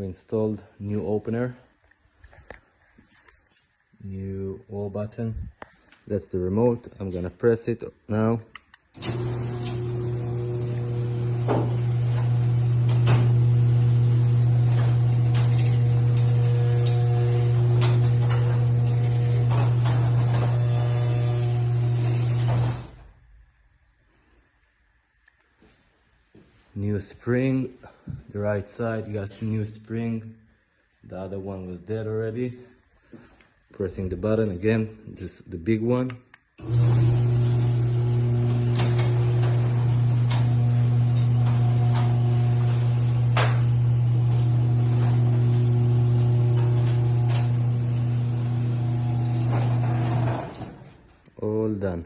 We installed new opener, new wall button. That's the remote. I'm gonna press it now. New spring, the right side got new spring. The other one was dead already. Pressing the button again, this the big one. All done.